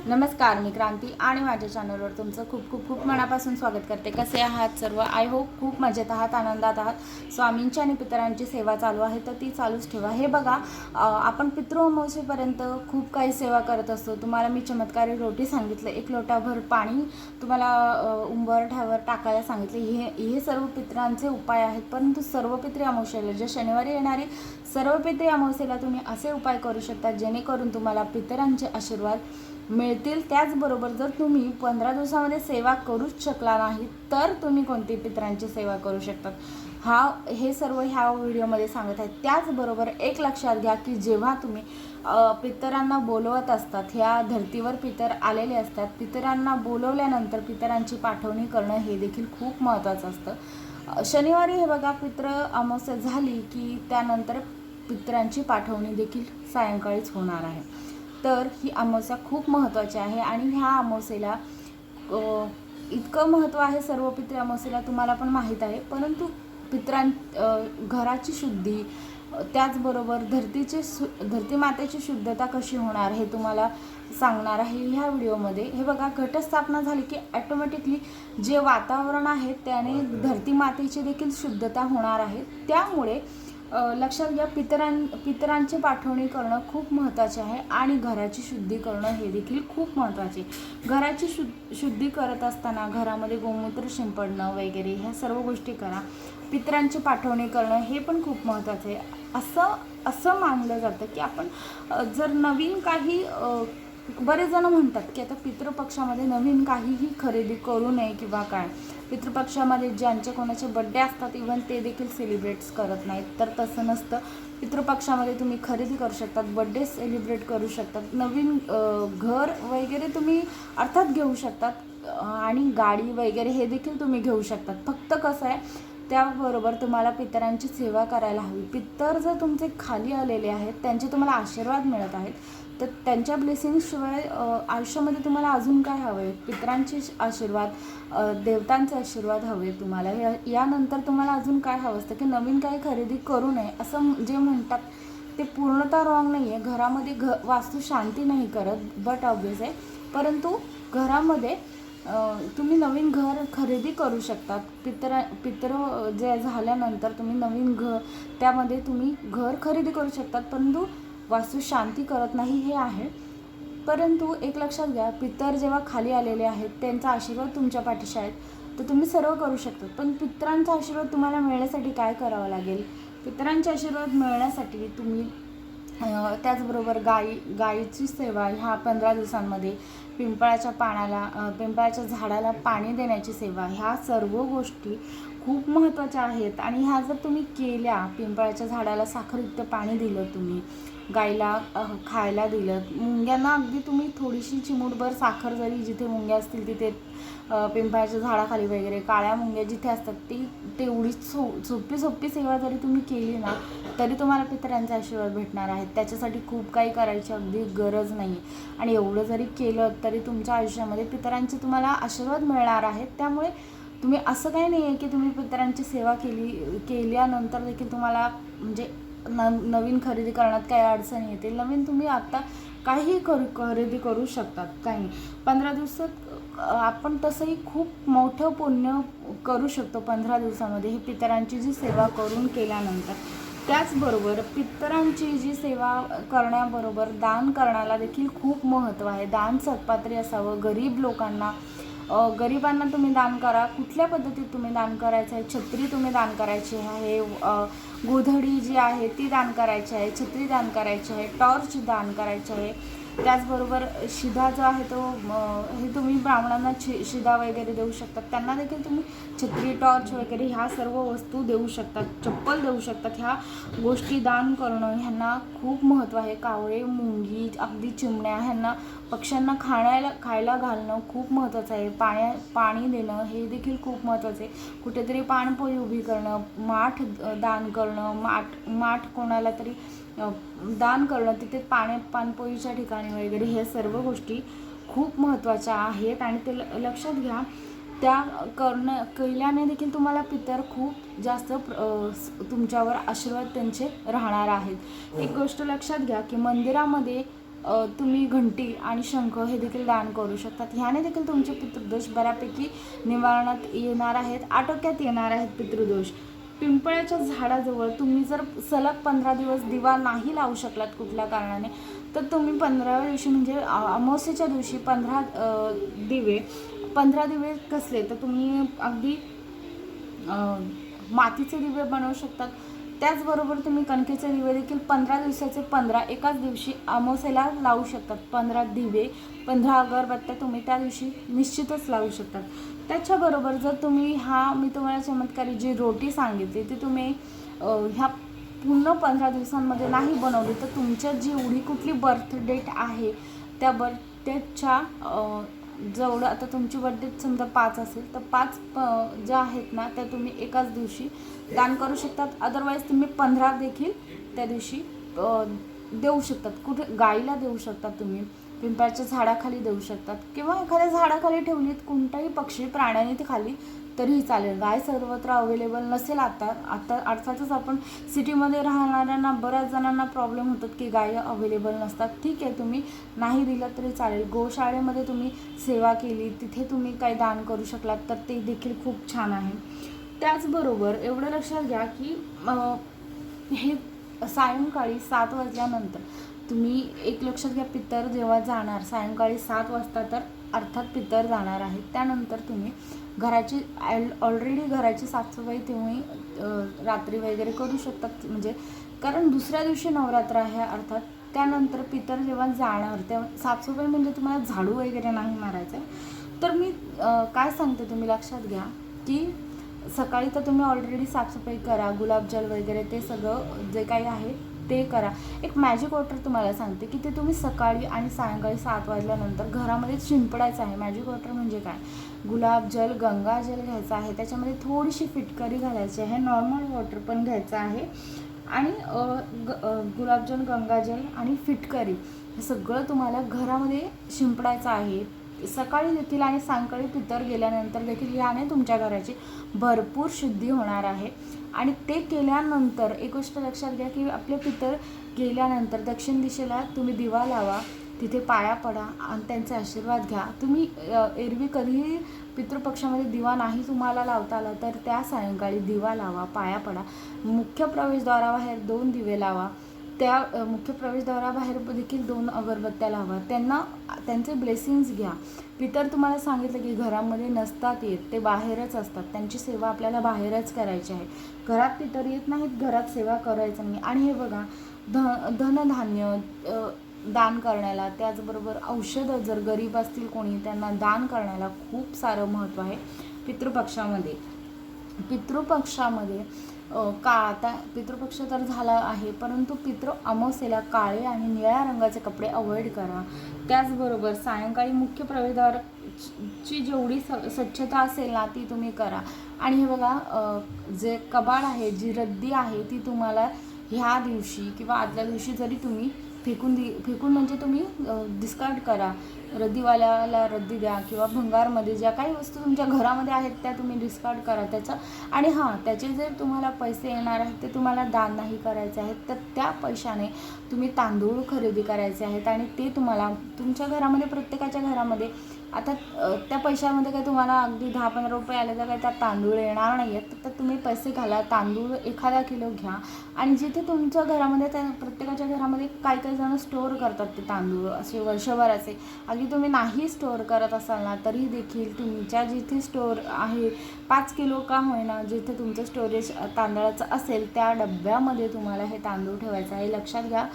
नमस्कार, मी क्रांती आणि माझ्या चॅनलवर तुमचं खूप खूप खूप मनापासून स्वागत करते। कसे आहात सर्व? आय होप खूप मजेत आहात, आनंदात आहात। स्वामींची आणि पितरांची सेवा चालू आहे तर ती चालूच ठेवा। हे बघा, आपण पितृअमावस्येपर्यंत खूप काही सेवा करत असतो। तुम्हाला मी चमत्कारी रोटी सांगितलं, 1 लोटाभर पाणी तुम्हाला उंबरठ्यावर टाकायला सांगितले। हे सर्व पितरांचे उपाय आहेत, परंतु सर्व पितृ अमावस्येला जे शनिवारी येणारे सर्व पितृ अमावस्येला तुम्ही असे उपाय करू शकता जेणेकरून तुम्हाला पितरांचे आशीर्वाद मिळतील। त्याचबरोबर जर तुम्ही 15 दिवसामध्ये सेवा करूच शकला नाही तर तुम्ही कोणती पितरांची सेवा करू शकतात, हे सर्व ह्या व्हिडिओमध्ये सांगत आहे। त्याचबरोबर एक लक्षात घ्या की जेव्हा तुम्ही पितरांना बोलवत असतात, ह्या धर्तीवर पितर आलेले असतात, पितरांना बोलवल्यानंतर पितरांची पाठवणी करणं हे देखील खूप महत्त्वाचं असतं। शनिवारी हे बघा, पितृ अमावस्या झाली की त्यानंतर पितरांची पाठवणी देखील सायंकाळीच होणार आहे। तर ही अमावस्या खूप महत्त्वाची आहे आणि ह्या अमावस्येला इतकं महत्त्व आहे, सर्व पितृ अमावस्येला तुम्हाला पण माहीत आहे। परंतु घराची शुद्धी, त्याचबरोबर धरती मातेची शुद्धता कशी होणार हे तुम्हाला सांगणार आहे ह्या व्हिडिओमध्ये। हे बघा, घटस्थापना झाली की ऑटोमॅटिकली जे वातावरण आहे त्याने धरती मातेची देखील शुद्धता होणार आहे। त्यामुळे लक्षात घ्या, पितरांची पाठवणी करणं खूप महत्त्वाचे आहे आणि घराची शुद्धी करणं हे देखील खूप महत्त्वाचे। घराची शुद्धी करत असताना घरामध्ये गोमूत्र शिंपडणं वगैरे ह्या सर्व गोष्टी करा। पितरांची पाठवणी करणं हे पण खूप महत्त्वाचं आहे। असं मानलं जातं की आपण जर नवीन काही बरेच जण म्हणतात की आता पितृपक्षामध्ये नवीन काहीही खरेदी करू नये किंवा काय। पितृपक्षामध्ये ज्यांचे कोणाचे बड्डे असतात इव्हन ते देखील सेलिब्रेट्स करत नाहीत, तर तसं नसतं। पितृपक्षामध्ये तुम्ही खरेदी करू शकतात, बड्डे सेलिब्रेट करू शकतात, नवीन घर वगैरे तुम्ही अर्थात घेऊ शकतात आणि गाडी वगैरे हे देखील तुम्ही घेऊ शकतात। फक्त कसं आहे, त्याबरोबर तुम्हाला पितरांची सेवा करायला हवी। पितर जर तुमचे खाली आलेले आहेत, त्यांचे तुम्हाला आशीर्वाद मिळत आहेत, तर त्यांच्या ब्लेसिंग्सशिवाय आयुष्यामध्ये तुम्हाला अजून काय हवं आहे? पितरांचे आशीर्वाद, देवतांचे आशीर्वाद हवे तुम्हाला। यानंतर तुम्हाला अजून काय हवं असतं की नवीन काही खरेदी करू नये असं जे म्हणतात ते पूर्णतः रॉंग नाही आहे। घरामध्ये वास्तू शांती नाही करत, बट ऑब्वियस आहे, परंतु घरामध्ये तुम्ही नवीन घर खरेदी करू शकतात। पितर जे झाल्यानंतर तुम्ही नवीन त्यामध्ये तुम्ही घर खरेदी करू शकतात, परंतु वास्तू शांती करत नाही हे आहे। परंतु एक लक्षात घ्या, पितर जेव्हा खाली आलेले आहेत त्यांचा आशीर्वाद तुमच्या पाठीशी आहेत, तर तुम्ही सर्व करू शकता। पण पितरांचा आशीर्वाद तुम्हाला मिळण्यासाठी काय करावं लागेल? पितरांचे आशीर्वाद मिळण्यासाठी तुम्ही त्याचबरोबर गायीची सेवा ह्या 15 दिवसांमध्ये, पिंपळाच्या झाडाला पाणी देण्याची सेवा, ह्या सर्व गोष्टी खूप महत्त्वाच्या आहेत। आणि ह्या जर तुम्ही केल्या, पिंपळाच्या झाडाला साखरयुक्त पाणी दिलं, तुम्ही गायीला खायला दिलं, मुंग्यांना अगदी तुम्ही थोडीशी चिमूटभर साखर जरी जिथे मुंग्या असतील तिथे पिंपळाच्या झाडाखाली वगैरे काळ्या मुंग्या जिथे असतात ती तेवढी सोपी सेवा जरी तुम्ही केली ना, तरी तुम्हाला पितरांचे आशीर्वाद भेटणार आहेत। त्याच्यासाठी खूप काही करायची अगदी गरज नाही आणि एवढं जरी केलं तरी तुमच्या आयुष्यामध्ये पितरांचे तुम्हाला आशीर्वाद मिळणार आहेत। त्यामुळे तुम्ही असं काही नाही आहे की तुम्ही पितरांची सेवा केल्यानंतर देखील तुम्हाला म्हणजे नवीन खरेदी करण्यात काही अडचण येते। नवीन तुम्ही आता काही खरेदी करू शकतात, काही 15 दिवसात आपण तसंही खूप मोठं पुण्य करू शकतो 15 दिवसामध्ये ही पितरांची जी सेवा करून केल्यानंतर। त्याचबरोबर पितरांची जी सेवा करण्याबरोबर दान करण्याला देखील खूप महत्त्व आहे। दान सत्पात्री असावं, गरिबांना तुम्ही दान करा। कुठल्या पद्धतीत तुम्ही दान करायचं आहे? छत्री तुम्ही दान करायची आहे, गोधडी जी आहे ती दान करायची आहे, छत्री दान करायची आहे, टॉर्च दान करायची आहे। त्याचबरोबर शिधा जो आहे तो हे तुम्ही ब्राह्मणांना शिधा वगैरे देऊ शकतात, त्यांना देखील तुम्ही छत्री, टॉर्च वगैरे ह्या सर्व वस्तू देऊ शकतात, चप्पल देऊ शकतात। ह्या गोष्टी दान करणं ह्यांना खूप महत्त्व आहे। कावळे, मुंगी, अगदी चिमण्या ह्यांना पक्ष्यांना खायला घालणं खूप महत्त्वाचं आहे। पाणी देणं हे देखील खूप महत्त्वाचं आहे। कुठेतरी पाणपोई उभी करणं, माठ दान करणं, माठ कोणाला तरी दान करणं, तिथे पाणपोईच्या ठिकाणी वगैरे, हे सर्व गोष्टी खूप महत्त्वाच्या आहेत आणि ते लक्षात घ्या। त्या केल्याने देखील तुम्हाला पितर खूप जास्त तुमच्यावर आशीर्वाद त्यांचे राहणार आहेत। एक गोष्ट लक्षात घ्या की मंदिरामध्ये तुम्ही घंटी आणि शंख हे देखील दान करू शकतात. ह्याने देखील तुमचे पितृदोष बऱ्यापैकी निवारणात येणार आहेत, आटोक्यात येणार आहेत पितृदोष. पिंपळाच्या झाडाजवळ तुम्ही जर सलग 15 दिवस दिवा नाही लावू शकलात कुठल्या कारणाने, तर तुम्ही 15व्या दिवशी म्हणजे अमावस्येच्या दिवशी 15 दिवे कसले तर तुम्ही अगदी मातीचे दिवे बनवू शकतात. त्याचबरोबर तुम्ही कणकेचे दिवे देखील 15 दिवसाचे 15 एकाच दिवशी अमावस्येला लावू शकतात. 15 दिवे 15 अगरबत्त्या तुम्ही त्या दिवशी निश्चितच लावू शकतात. त्याच्याबरोबर जर तुम्ही मी तुम्हाला चमत्कारी जी रोटी सांगितली ती तुम्ही ह्या पूर्ण 15 दिवसांमध्ये नाही बनवली, तर तुमच्या जेवढी कुठली बर्थ डेट आहे त्या बर्थ डेटच्या जेवढं आता तुमची बर्थ डेट समजा 5 असेल तर 5 ज्या आहेत ना त्या तुम्ही एकाच दिवशी दान करू शकतात. अदरवाईज तुम्ही 15 देखील त्या दिवशी देऊ शकतात. कुठे गाईला देऊ शकतात, तुम्ही पिंपळाच्या झाडाखाली देऊ शकतात किंवा एखाद्या झाडाखाली ठेवलीत कोणताही पक्षी प्राण्याने ती खाली तरीही चालेल. गाय सर्वत्र अवेलेबल नसेल आता अर्थातच आपण सिटीमध्ये राहणाऱ्यांना बऱ्याच जणांना प्रॉब्लेम होतात की गाय अवेलेबल नसतात. ठीक आहे, तुम्ही नाही दिलं तरी चालेल. गोशाळेमध्ये तुम्ही सेवा केली, तिथे तुम्ही काही दान करू शकलात तर ते देखील खूप छान आहे. त्याचबरोबर एवढं लक्षात घ्या की हे सायंकाळी 7 वाजल्यानंतर तुम्ही एक लक्षात घ्या, पितर जेव्हा जाणार सायंकाळी 7 वाजता तर अर्थात पितर जाणार आहे. त्यानंतर तुम्ही घराची ऑलरेडी घराची साफसफाई तुम्ही रात्री वगैरे करू शकतात, म्हणजे कारण दुसऱ्या दिवशी नवरात्र आहे अर्थात. त्यानंतर पितर जेव्हा जाणार तेव्हा साफसफाई म्हणजे तुम्हाला झाडू वगैरे नाही मारायचं आहे. तर मी काय सांगते तुम्ही लक्षात घ्या की सकाळी तर तुम्ही ऑलरेडी साफसफाई करा, गुलाबजल वगैरे ते सगळं जे काही आहे ते करा. एक मॅजिक वॉटर तुम्हाला सांगते की ते तुम्ही सकाळी आणि सायंकाळी 7 वाजल्यानंतर घरामध्ये शिंपडायचं आहे. मॅजिक वॉटर म्हणजे काय, गुलाबजल गंगाजल घ्यायचं आहे, त्याच्यामध्ये थोडीशी फिटकरी घालायची आहे, नॉर्मल वॉटर पण घ्यायचं आहे आणि गुलाबजल गंगाजल आणि फिटकरी हे सगळं तुम्हाला घरामध्ये शिंपडायचं आहे सकाळी देखील आणि सायंकाळी. पितर गेल्यानंतर देखील याने तुमच्या घराची भरपूर शुद्धी होणार आहे. आणि ते केल्यानंतर एक गोष्ट लक्षात घ्या की आपले पितर गेल्यानंतर दक्षिण दिशेला तुम्ही दिवा लावा, तिथे पाया पडा आणि त्यांचे आशीर्वाद घ्या. तुम्ही एरवी कधीही पितृपक्षामध्ये दिवा नाही तुम्हाला लावता आला तर त्या सायंकाळी दिवा लावा, पाया पडा. मुख्य प्रवेशद्वाराबाहेर 2 दिवे लावा, त्या मुख्य प्रवेशद्वाराबाहेर देखील 2 अगरबत्त्या लावा. त्यांचे ब्लेसिंग्स घ्या. पितर तुम्हाला सांगितलं की घरामध्ये नसतात येत, ते बाहेरच असतात, त्यांची सेवा आपल्याला बाहेरच करायची आहे. घरात पितर येत नाहीत, घरात सेवा करायचं नाही. आणि हे बघा, धनधान्य दान करण्याला, त्याचबरोबर औषधं जर गरीब असतील कोणी त्यांना दान करण्याला खूप सारं महत्त्व आहे पितृपक्षामध्ये. का आता पितृपक्ष तर झाला आहे, परंतु पितृ अमावस्येला काळे आणि निळ्या रंगाचे कपडे अवॉइड करा. त्याचबरोबर सायंकाळी मुख्य प्रवेशद्वारची जेवढी स्वच्छता असेल ना ती तुम्ही करा. आणि हे बघा, जे कबाड आहे, जी रद्दी आहे ती तुम्हाला ह्या दिवशी किंवा आदल्या दिवशी जरी तुम्ही फेकून म्हणजे तुम्ही डिस्कार्ड करा. रद्दीवाल्याला रद्दी द्या किंवा भंगारमध्ये ज्या काही वस्तू तुमच्या घरामध्ये आहेत त्या तुम्ही डिस्कार्ड करा त्याचा. आणि त्याचे जे तुम्हाला पैसे येणार आहेत ते तुम्हाला दान नाही करायचे आहेत, तर त्या पैशाने तुम्ही तांदूळ खरेदी करायचे आहेत आणि ते तुम्हाला तुमच्या घरामध्ये प्रत्येकाच्या घरामध्ये आता त्या पैशामध्ये काही तुम्हाला अगदी 10-15 रुपये आले तर काही त्यात तांदूळ येणार नाही आहेत, तर तुम्ही पैसे घाला, तांदूळ 1 किलो घ्या. आणि जिथे तुमच्या घरामध्ये त्या प्रत्येकाच्या घरामध्ये काही जण स्टोअर करतात ते तांदूळ असे वर्षभराचे, अगदी तुम्ही नाही स्टोअर करत असाल ना तरी देखील तुमच्या जिथे स्टोअर आहे 5 किलो का होईना जिथे तुमचं स्टोरेज तांदळाचं असेल त्या डब्यामध्ये तुम्हाला हे तांदूळ ठेवायचं आहे. लक्षात घ्या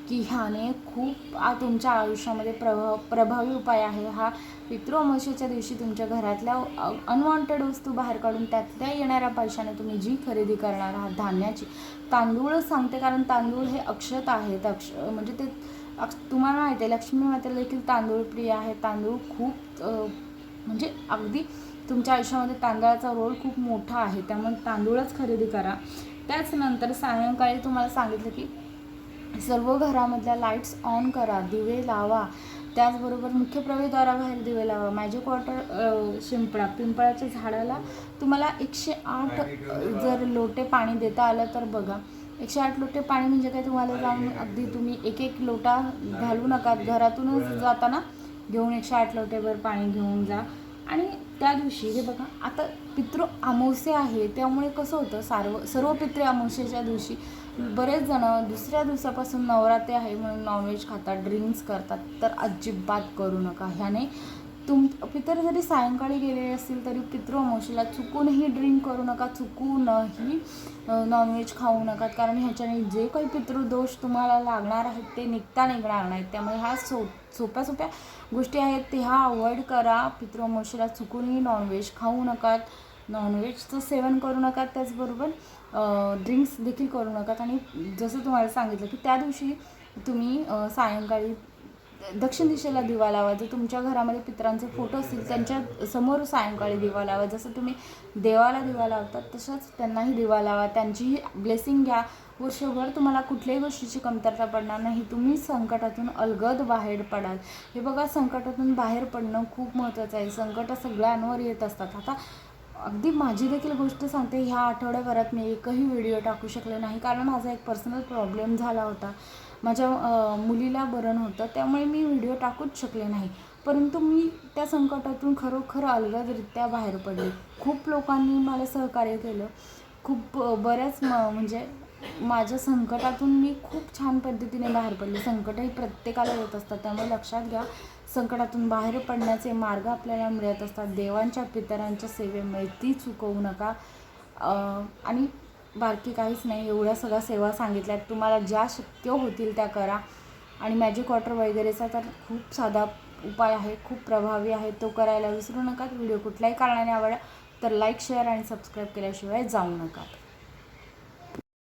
की ह्याने खूप तुमच्या आयुष्यामध्ये प्रभावी उपाय आहे हा. पितृअमावस्येच्या दिवशी तुमच्या घरातल्या अनवॉन्टेड वस्तू बाहेर काढून त्यातल्या येणाऱ्या पैशाने तुम्ही जी खरेदी करणार आहात धान्याची, तांदूळ सांगते कारण तांदूळ हे अक्षत आहेत, म्हणजे ते तुम्हाला माहिती आहे लक्ष्मी मातेला देखील तांदूळ प्रिय आहे. तांदूळ खूप म्हणजे अगदी तुमच्या आयुष्यामध्ये तांदळाचा रोल खूप मोठा आहे, त्यामुळे तांदूळच खरेदी करा. त्याचनंतर सायंकाळी तुम्हाला सांगितलं की सर्व घरामधल्या लाईट्स ऑन करा, दिवे लावा. त्याचबरोबर मुख्य प्रवेशद्वाराबाहेर दिवे लावा, मॅजिक वॉटर शिंपडा. पिंपळाच्या झाडाला तुम्हाला 108 जर लोटे पाणी देता आलं तर बघा. 108 लोटे पाणी म्हणजे काय, तुम्हाला जाऊन अगदी तुम्ही एक एक लोटा घालू नका, घरातूनच जाताना घेऊन 108 लोटेभर पाणी घेऊन जा. आणि त्या दिवशी हे बघा, आता पितृ अमावस्या आहे, त्यामुळे कसं होतं, सर्व पितृ अमावस्येच्या दिवशी बरेच जण दुसऱ्या दिवसापासून नवरात्री आहे म्हणून नॉनव्हेज खातात, ड्रिंक्स करतात. तर अजिबात करू नका. ह्याने पितर जरी सायंकाळी गेलेले असतील तरी पितृ अमावस्येला चुकूनही ड्रिंक करू नका, चुकूनही नॉनव्हेज खाऊ नका, कारण ह्याच्याने जे काही पितृदोष तुम्हाला लागणार आहेत ते निघणार नाहीत. त्यामुळे ह्या सोप्या सोप्या गोष्टी आहेत ते ह्या अवॉइड करा. पितृ अमावस्येला चुकूनही नॉनव्हेज खाऊ नका, नॉनव्हेजचं सेवन करू नका, त्याचबरोबर ड्रिंक्स देखील करू नका. आणि जसं तुम्हाला सांगितलं की त्या दिवशी तुम्ही सायंकाळी दक्षिण दिशेला दिवा लावा. जर तुमच्या घरामध्ये पितरांचे फोटो असतील त्यांच्या समोर सायंकाळी दिवा लावा. जसं तुम्ही देवाला दिवा लावतात तसंच त्यांनाही दिवा लावा, त्यांचीही ब्लेसिंग घ्या. वर्षभर तुम्हाला कुठल्याही गोष्टीची कमतरता पडणार नाही, तुम्ही संकटातून अलगद बाहेर पडाल. हे बघा, संकटातून बाहेर पडणं खूप महत्त्वाचं आहे. संकट सगळ्यांवर येत असतात. आता अगदी माझी देखील गोष्ट सांगते, ह्या आठवड्याभरात मी एकही व्हिडिओ टाकू शकले नाही, कारण माझा एक पर्सनल प्रॉब्लेम झाला होता. माझ्या मुलीला बरं नव्हतं, त्यामुळे मी व्हिडिओ टाकूच शकले नाही. परंतु मी त्या संकटातून खरोखर अलगदरित्या बाहेर पडले. खूप लोकांनी मला सहकार्य केलं, खूप बऱ्याच म्हणजे माझ्या संकटातून मी खूप छान पद्धतीने बाहेर पडले. संकटही प्रत्येकाला येत असतात, त्यामुळे लक्षात घ्या, संकटातून बाहेर पडण्याचे मार्ग आपल्याला मिळत असतात. देवांच्या पितरांच्या सेवेमुळे ती चुकवू नका. आणि बाकी काहीच नाही, एवढ्या सगळ्या सेवा सांगितल्यात, तुम्हाला ज्या शक्य होतील त्या करा. आणि मॅजिक वॉटर वगैरेचा तर खूप साधा उपाय आहे, खूप प्रभावी आहे, तो करायला विसरू नका. व्हिडिओ कुठल्याही कारणाने आवडला तर लाईक, शेअर आणि सबस्क्राईब केल्याशिवाय जाऊ नका.